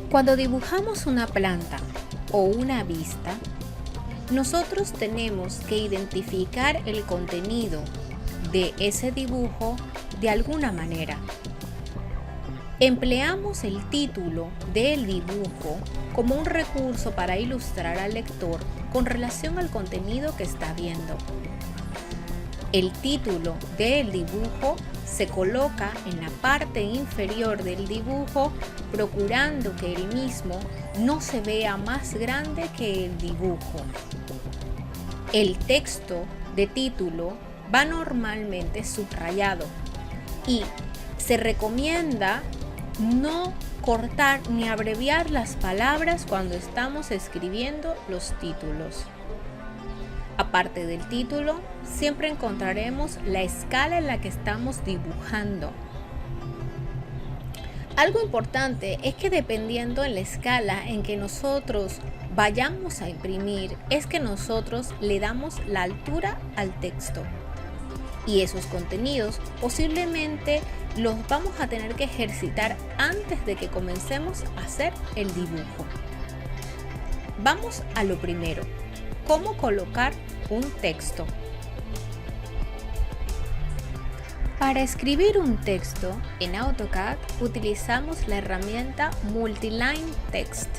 Cuando dibujamos una planta o una vista, nosotros tenemos que identificar el contenido de ese dibujo de alguna manera. Empleamos el título del dibujo como un recurso para ilustrar al lector con relación al contenido que está viendo. El título del dibujo se coloca en la parte inferior del dibujo, procurando que el mismo no se vea más grande que el dibujo. El texto de título va normalmente subrayado y se recomienda no cortar ni abreviar las palabras cuando estamos escribiendo los títulos. Aparte del título, siempre encontraremos la escala en la que estamos dibujando. Algo importante es que dependiendo en la escala en que nosotros vayamos a imprimir, es que nosotros le damos la altura al texto. Y esos contenidos posiblemente los vamos a tener que ejercitar antes de que comencemos a hacer el dibujo. Vamos a lo primero. ¿Cómo colocar un texto? Para escribir un texto en AutoCAD utilizamos la herramienta Multiline Text.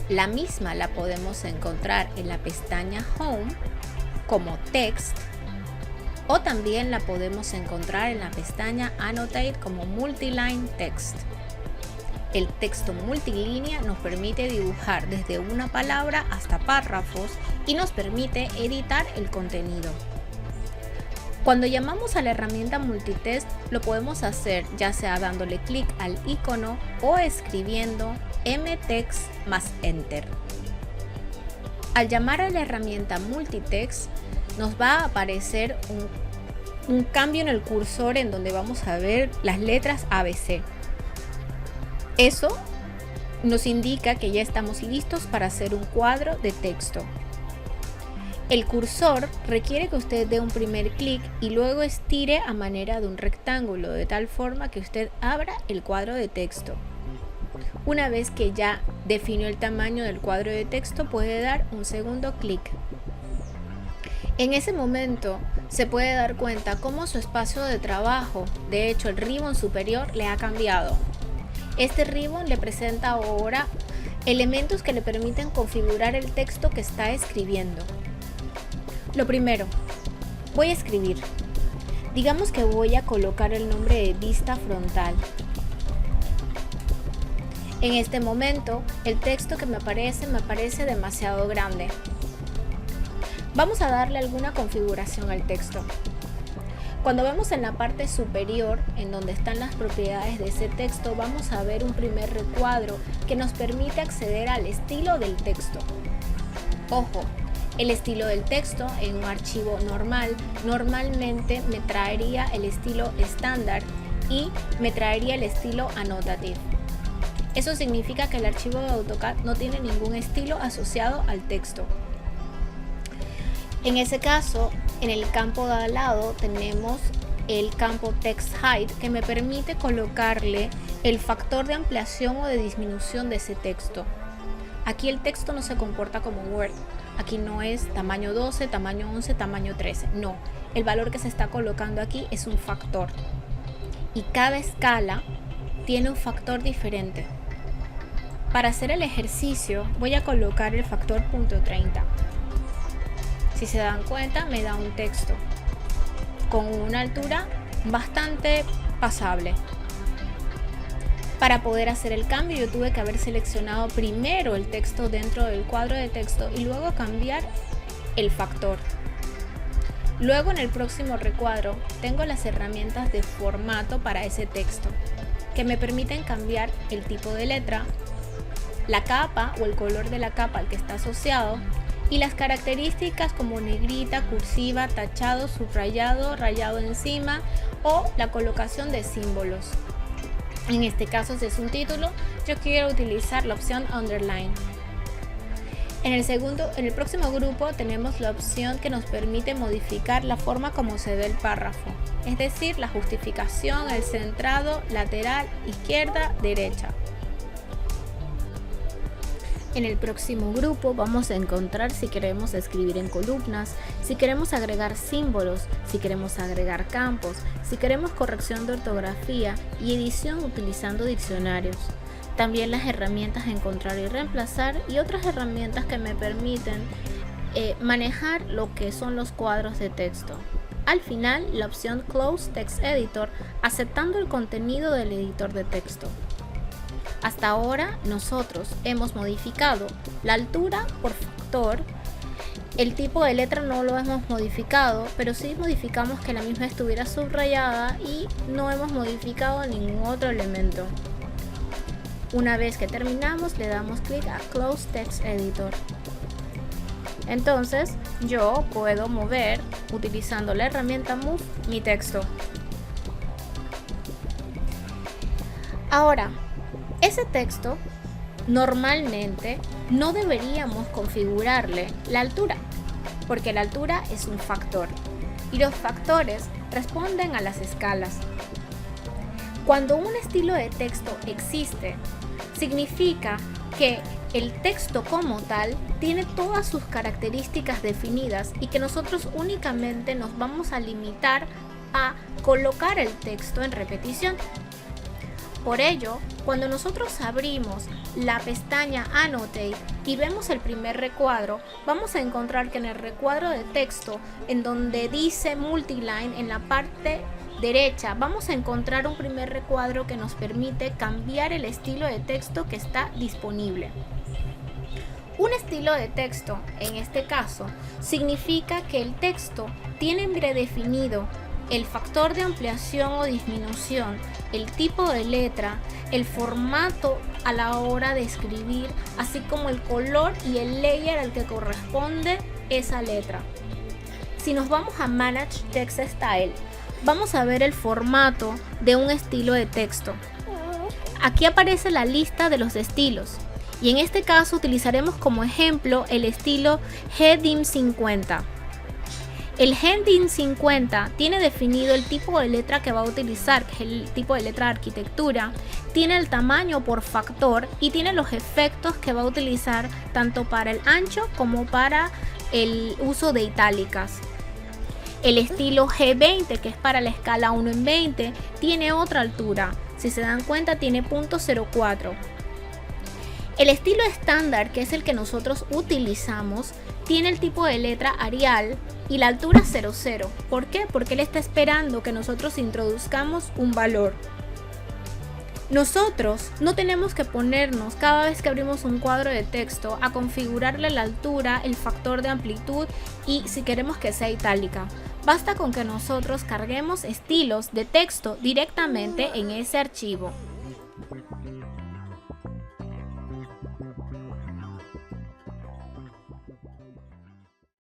La misma la podemos encontrar en la pestaña Home como Text, o también la podemos encontrar en la pestaña Annotate como Multiline Text. El texto multilínea nos permite dibujar desde una palabra hasta párrafos y nos permite editar el contenido. Cuando llamamos a la herramienta Multitext, lo podemos hacer ya sea dándole clic al icono o escribiendo mtext más Enter. Al llamar a la herramienta Multitext, nos va a aparecer un cambio en el cursor en donde vamos a ver las letras ABC. Eso nos indica que ya estamos listos para hacer un cuadro de texto. El cursor requiere que usted dé un primer clic y luego estire a manera de un rectángulo, de tal forma que usted abra el cuadro de texto. Una vez que ya definió el tamaño del cuadro de texto, puede dar un segundo clic. En ese momento se puede dar cuenta cómo su espacio de trabajo, de hecho el ribbon superior, le ha cambiado. Este ribbon le presenta ahora elementos que le permiten configurar el texto que está escribiendo. Lo primero, voy a escribir. Digamos que voy a colocar el nombre de vista frontal. En este momento, el texto que me aparece demasiado grande. Vamos a darle alguna configuración al texto. Cuando vemos en la parte superior, en donde están las propiedades de ese texto, vamos a ver un primer recuadro que nos permite acceder al estilo del texto. Ojo, el estilo del texto en un archivo normal normalmente me traería el estilo estándar y me traería el estilo annotative. Eso significa que el archivo de AutoCAD no tiene ningún estilo asociado al texto. En ese caso, en el campo de al lado tenemos el campo Text Height, que me permite colocarle el factor de ampliación o de disminución de ese texto. Aquí el texto no se comporta como Word. Aquí no es tamaño 12, tamaño 11, tamaño 13. No, el valor que se está colocando aquí es un factor. Y cada escala tiene un factor diferente. Para hacer el ejercicio voy a colocar el factor .30. Si se dan cuenta, me da un texto con una altura bastante pasable. Para poder hacer el cambio, yo tuve que haber seleccionado primero el texto dentro del cuadro de texto y luego cambiar el factor. Luego, en el próximo recuadro, tengo las herramientas de formato para ese texto, que me permiten cambiar el tipo de letra, la capa o el color de la capa al que está asociado, y las características como negrita, cursiva, tachado, subrayado, rayado encima o la colocación de símbolos. En este caso, si es un título, yo quiero utilizar la opción underline. En el próximo grupo tenemos la opción que nos permite modificar la forma como se ve el párrafo, es decir, la justificación, el centrado, lateral, izquierda, derecha. En el próximo grupo vamos a encontrar si queremos escribir en columnas, si queremos agregar símbolos, si queremos agregar campos, si queremos corrección de ortografía y edición utilizando diccionarios. También las herramientas encontrar y reemplazar y otras herramientas que me permiten manejar lo que son los cuadros de texto. Al final, la opción Close Text Editor, aceptando el contenido del editor de texto. Hasta ahora nosotros hemos modificado la altura por factor, el tipo de letra no lo hemos modificado, pero sí modificamos que la misma estuviera subrayada y no hemos modificado ningún otro elemento. Una vez que terminamos le damos clic a Close Text Editor. Entonces yo puedo mover utilizando la herramienta Move mi texto. Ahora, ese texto normalmente no deberíamos configurarle la altura, porque la altura es un factor y los factores responden a las escalas. Cuando un estilo de texto existe, significa que el texto como tal tiene todas sus características definidas y que nosotros únicamente nos vamos a limitar a colocar el texto en repetición. Por ello, cuando nosotros abrimos la pestaña Annotate y vemos el primer recuadro, vamos a encontrar que en el recuadro de texto, en donde dice Multiline, en la parte derecha, vamos a encontrar un primer recuadro que nos permite cambiar el estilo de texto que está disponible. Un estilo de texto, en este caso, significa que el texto tiene predefinido el factor de ampliación o disminución, el tipo de letra, el formato a la hora de escribir, así como el color y el layer al que corresponde esa letra. Si nos vamos a Manage Text Style, vamos a ver el formato de un estilo de texto. Aquí aparece la lista de los estilos y en este caso utilizaremos como ejemplo el estilo Heading 50. El Heading 50 tiene definido el tipo de letra que va a utilizar, que es el tipo de letra de arquitectura, tiene el tamaño por factor y tiene los efectos que va a utilizar tanto para el ancho como para el uso de itálicas. El estilo G20, que es para la escala 1 en 20, tiene otra altura. Si se dan cuenta, tiene .04. El estilo estándar, que es el que nosotros utilizamos, tiene el tipo de letra Arial y la altura 00. ¿Por qué? Porque él está esperando que nosotros introduzcamos un valor. Nosotros no tenemos que ponernos cada vez que abrimos un cuadro de texto a configurarle la altura, el factor de amplitud y si queremos que sea itálica. Basta con que nosotros carguemos estilos de texto directamente en ese archivo.